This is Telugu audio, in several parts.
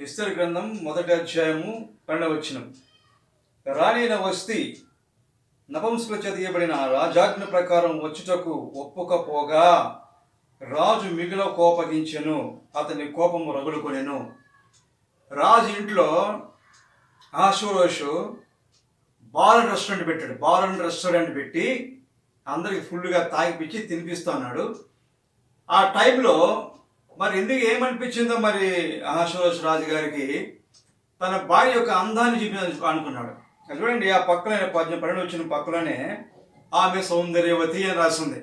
ఎస్తేరు గ్రంథం 1 అధ్యాయము 12 వచనం. రాణిన వస్తి నపుంసకుల చేత ఇయ్యబడిన రాజాజ్ఞ ప్రకారం వచ్చుటకు ఒప్పుకపోగా రాజు మిగుల కోపగించెను, అతని కోపము రగులుకొనెను. రాజు ఇంట్లో అహష్వేరోషు బార్ అండ్ రెస్టారెంట్ పెట్టి అందరికి ఫుల్గా తాగిపించి తినిపిస్తూ ఉన్నాడు. ఆ టైంలో మరి ఎందుకు ఏమనిపించిందో మరి అహష్వేరోషు రాజు గారికి తన భార్య యొక్క అందాన్ని చూపించాలని అనుకున్నాడు. చూడండి, ఆ పక్కనే 12 వచ్చిన పక్కలోనే ఆమె సౌందర్యవతి అని రాసింది.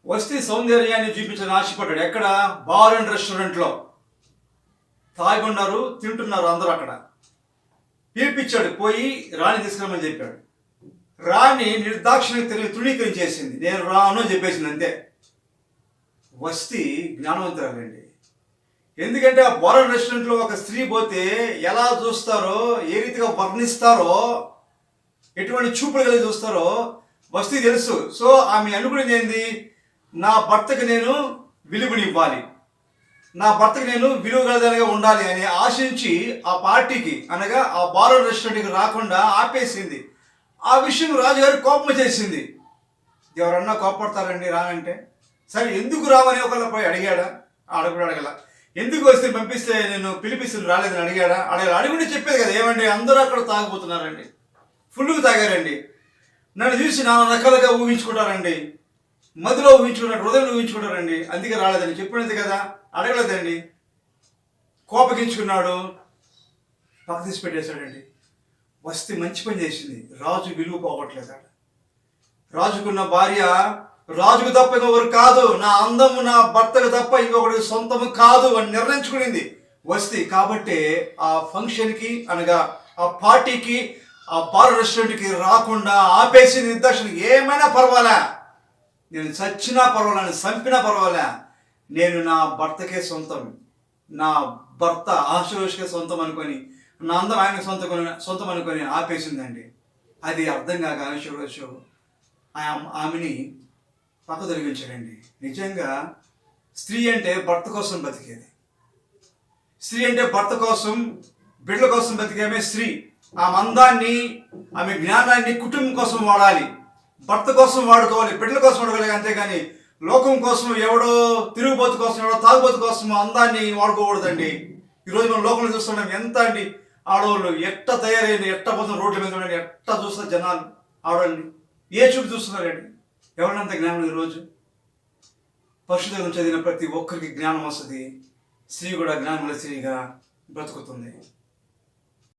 వస్తే సౌందర్యాన్ని చూపించాలని ఆశపడ్డాడు. ఎక్కడ? బార్ అండ్ రెస్టారెంట్లో తాగి ఉన్నారు, తింటున్నారు అందరూ. అక్కడ పిలిపించాడు, పోయి రాణి తీసుకురమని చెప్పాడు. రాణి నిర్దాక్షిణ్యంగా తృణీకరించేసింది, నేను రాను అని చెప్పేసింది అంతే. వస్తి జ్ఞానవంతురాలండి. ఎందుకంటే ఆ బార్ అండ్ రెస్టారెంట్లో ఒక స్త్రీ పోతే ఎలా చూస్తారో, ఏ రీతిగా వర్ణిస్తారో, ఎటువంటి చూపులు కలిగి చూస్తారో వస్తి తెలుసు. సో ఆమె అనుకునేది ఏంది? నా భర్తకు నేను విలువనివ్వాలి, నా భర్తకు నేను విలువ గలదానిగా ఉండాలి అని ఆశించి ఆ పార్టీకి అనగా ఆ బార్ అండ్ రెస్టారెంట్కి రాకుండా ఆపేసింది. ఆ విషయం రాజుగారి కోపం చేసింది. ఎవరన్నా కోపడతారండి రానంటే? సరే ఎందుకు రావని ఒకళ్ళ పోయి అడిగాడా? అడగల. ఎందుకు వస్తే పంపిస్తే నేను పిలిపిస్తే రాలేదని అడిగాడా? అడుగుంటే చెప్పేది కదా. ఏమండి అందరూ అక్కడ తాగిపోతున్నారండి, ఫుల్గా తాగారండి, నన్ను చూసి నానా రకాలుగా ఊహించుకుంటారండి, మదిలో ఊహించుకుంటారు, హృదయంలో ఊహించుకుంటారండి, అందుకే రాలేదని చెప్పినది కదా. అడగలేదండి. కోపగించుకున్నాడు, పక్క తీసి పెట్టేశాడండి. వస్తే మంచి పని చేసింది. రాజు విలువ పోగొట్టలేదు. రాజుకున్న భార్య రాజుకు తప్ప ఇంకొకరు కాదు, నా అందము నా భర్తకు తప్ప ఇంకొకటి సొంతము కాదు అని నిర్ణయించుకునింది వస్తి. కాబట్టి ఆ ఫంక్షన్కి అనగా ఆ పార్టీకి ఆ బార్ రెస్టారెంట్కి రాకుండా ఆపేసి నిర్దాక్షిణ్యంగా ఏమైనా పర్వాలే, నేను చచ్చినా పర్వాలే, నేను చంపినా పర్వాలే, నేను నా భర్తకే సొంతం, నా భర్త అహష్వేరోషుకే సొంతం అనుకొని, నా అందం ఆయన సొంతం అనుకొని ఆపేసిందండి. అది అర్థం కాక అహష్వేరోషు ఆమెని పక్క తొలగించాడండి. నిజంగా స్త్రీ అంటే భర్త కోసం బతికేది. స్త్రీ అంటే భర్త కోసం, బిడ్డల కోసం బతికేమే స్త్రీ. ఆమె అందాన్ని, ఆమె జ్ఞానాన్ని కుటుంబం కోసం వాడాలి, భర్త కోసం వాడుకోవాలి, బిడ్డల కోసం వాడుకోవాలి. అంతేగాని లోకం కోసం, ఎవడో తిరుగుబోతు కోసం, ఎవడో తాగుబోతు కోసం అందాన్ని వాడుకోకూడదండి. ఈరోజు మనం లోకంలో చూస్తున్నాం. ఎంత అండి ఆడవాళ్ళు ఎట్ట తయారైంది, ఎట్ట పోతున్న రోడ్ల మీద ఉండండి, ఎట్ట చూస్తారు జనాలు ఆడవాళ్ళని, ఏ చూపు చూస్తున్నారండి? ఎవరినంత జ్ఞానం ఈరోజు? పరిశుద్ధం చదివిన ప్రతి ఒక్కరికి జ్ఞానం వస్తుంది. స్త్రీ కూడా జ్ఞానముల స్త్రీగా బ్రతుకుతుంది.